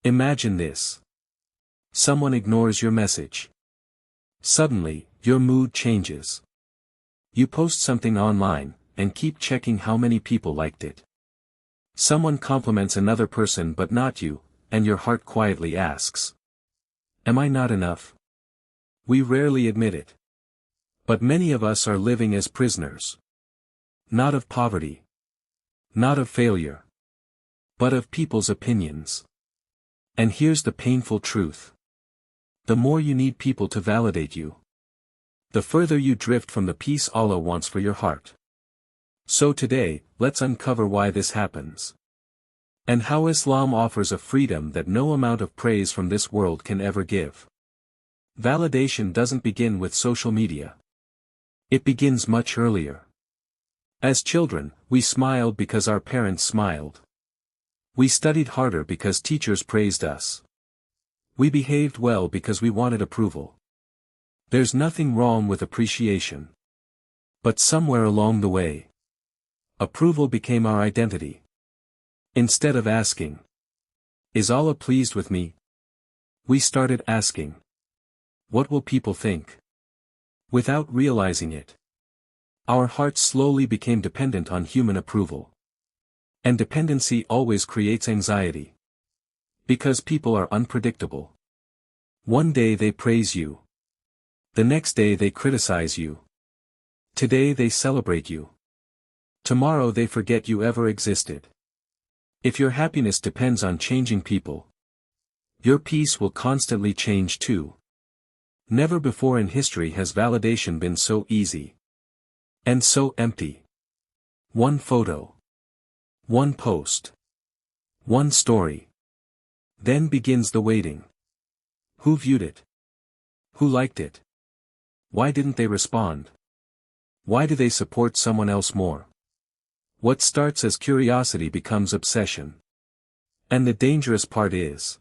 Imagine this. Someone ignores your message. Suddenly, your mood changes. You post something online, and keep checking how many people liked it. Someone compliments another person but not you, and your heart quietly asks, "Am I not enough?" We rarely admit it. But many of us are living as prisoners. Not of poverty. Not of failure. But of people's opinions. And here's the painful truth. The more you need people to validate you, the further you drift from the peace Allah wants for your heart. So today, let's uncover why this happens. And how Islam offers a freedom that no amount of praise from this world can ever give. Validation doesn't begin with social media. It begins much earlier. As children, we smiled because our parents smiled. We studied harder because teachers praised us. We behaved well because we wanted approval. There's nothing wrong with appreciation. But somewhere along the way, approval became our identity. Instead of asking, "Is Allah pleased with me?" we started asking, "What will people think?" Without realizing it, our hearts slowly became dependent on human approval. And dependency always creates anxiety. Because people are unpredictable. One day they praise you. The next day they criticize you. Today they celebrate you. Tomorrow they forget you ever existed. If your happiness depends on changing people, your peace will constantly change too. Never before in history has validation been so easy. And so empty. One photo. One post. One story. Then begins the waiting. Who viewed it? Who liked it? Why didn't they respond? Why do they support someone else more? What starts as curiosity becomes obsession. And the dangerous part is,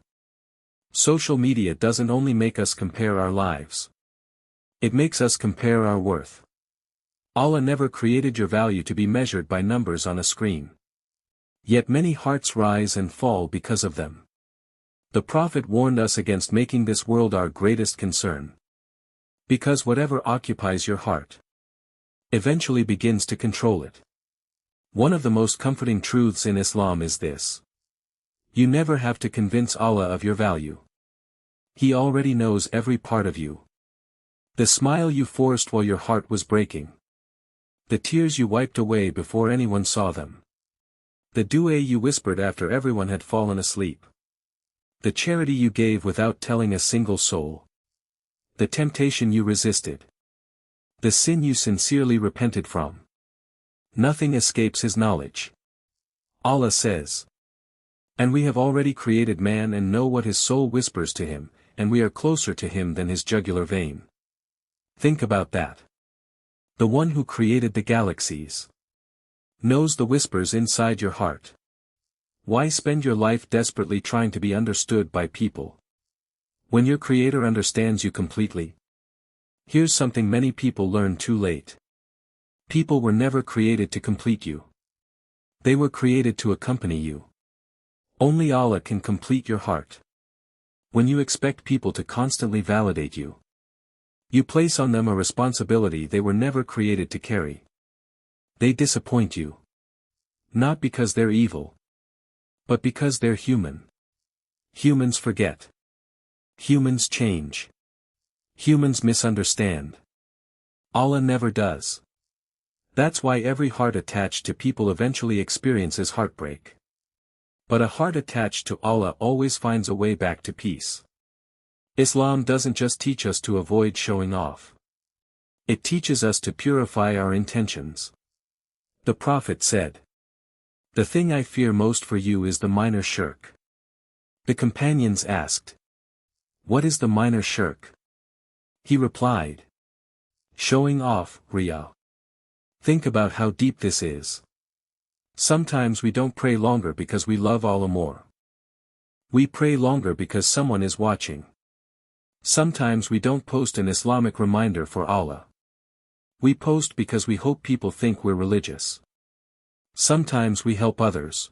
social media doesn't only make us compare our lives. It makes us compare our worth. Allah never created your value to be measured by numbers on a screen. Yet many hearts rise and fall because of them. The Prophet warned us against making this world our greatest concern. Because whatever occupies your heart eventually begins to control it. One of the most comforting truths in Islam is this. You never have to convince Allah of your value. He already knows every part of you. The smile you forced while your heart was breaking. The tears you wiped away before anyone saw them. The dua you whispered after everyone had fallen asleep. The charity you gave without telling a single soul. The temptation you resisted. The sin you sincerely repented from. Nothing escapes His knowledge. Allah says, "And we have already created man and know what his soul whispers to him, and we are closer to him than his jugular vein." Think about that. The one who created the galaxies knows the whispers inside your heart. Why spend your life desperately trying to be understood by people, when your Creator understands you completely? Here's something many people learn too late. People were never created to complete you. They were created to accompany you. Only Allah can complete your heart. When you expect people to constantly validate you, you place on them a responsibility they were never created to carry. They disappoint you. Not because they're evil, but because they're human. Humans forget. Humans change. Humans misunderstand. Allah never does. That's why every heart attached to people eventually experiences heartbreak. But a heart attached to Allah always finds a way back to peace. Islam doesn't just teach us to avoid showing off. It teaches us to purify our intentions. The Prophet said, "The thing I fear most for you is the minor shirk." The companions asked, "What is the minor shirk?" He replied, "Showing off, Riyah." Think about how deep this is. Sometimes we don't pray longer because we love Allah more. We pray longer because someone is watching. Sometimes we don't post an Islamic reminder for Allah. We post because we hope people think we're religious. Sometimes we help others,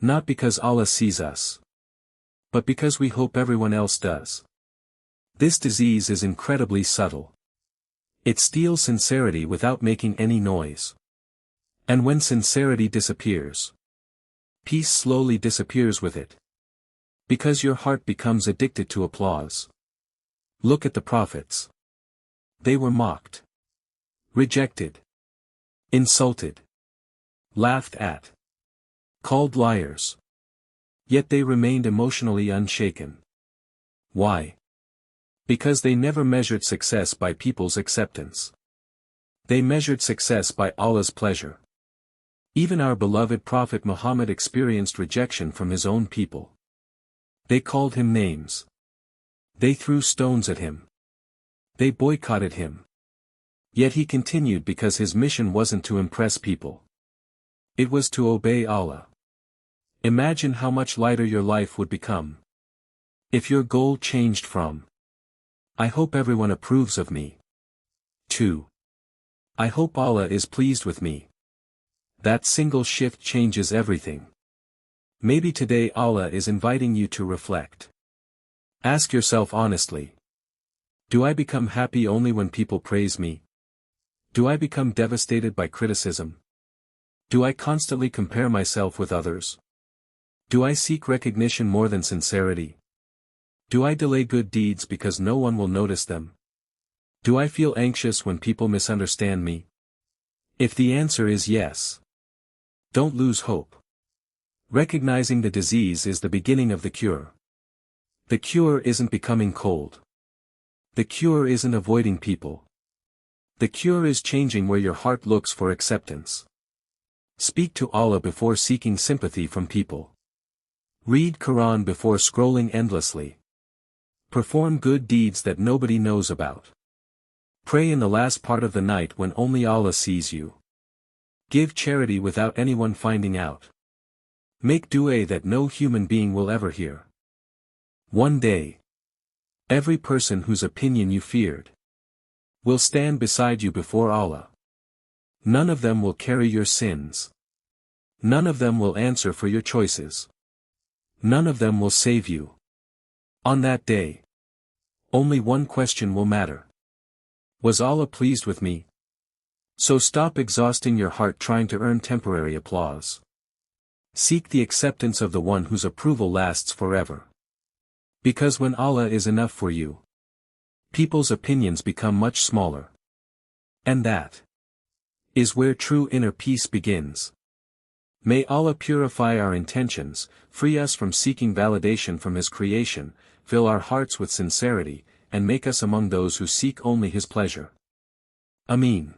not because Allah sees us, but because we hope everyone else does. This disease is incredibly subtle. It steals sincerity without making any noise. And when sincerity disappears, peace slowly disappears with it. Because your heart becomes addicted to applause. Look at the prophets. They were mocked, rejected, insulted, laughed at, called liars. Yet they remained emotionally unshaken. Why? Because they never measured success by people's acceptance. They measured success by Allah's pleasure. Even our beloved Prophet Muhammad experienced rejection from his own people. They called him names. They threw stones at him. They boycotted him. Yet he continued because his mission wasn't to impress people. It was to obey Allah. Imagine how much lighter your life would become if your goal changed from "I hope everyone approves of me" to "I hope Allah is pleased with me." That single shift changes everything. Maybe today Allah is inviting you to reflect. Ask yourself honestly. Do I become happy only when people praise me? Do I become devastated by criticism? Do I constantly compare myself with others? Do I seek recognition more than sincerity? Do I delay good deeds because no one will notice them? Do I feel anxious when people misunderstand me? If the answer is yes, don't lose hope. Recognizing the disease is the beginning of the cure. The cure isn't becoming cold. The cure isn't avoiding people. The cure is changing where your heart looks for acceptance. Speak to Allah before seeking sympathy from people. Read Qur'an before scrolling endlessly. Perform good deeds that nobody knows about. Pray in the last part of the night when only Allah sees you. Give charity without anyone finding out. Make dua that no human being will ever hear. One day, every person whose opinion you feared will stand beside you before Allah. None of them will carry your sins. None of them will answer for your choices. None of them will save you. On that day, only one question will matter. Was Allah pleased with me? So stop exhausting your heart trying to earn temporary applause. Seek the acceptance of the one whose approval lasts forever. Because when Allah is enough for you, people's opinions become much smaller. And that is where true inner peace begins. May Allah purify our intentions, free us from seeking validation from His creation, fill our hearts with sincerity, and make us among those who seek only His pleasure. Ameen.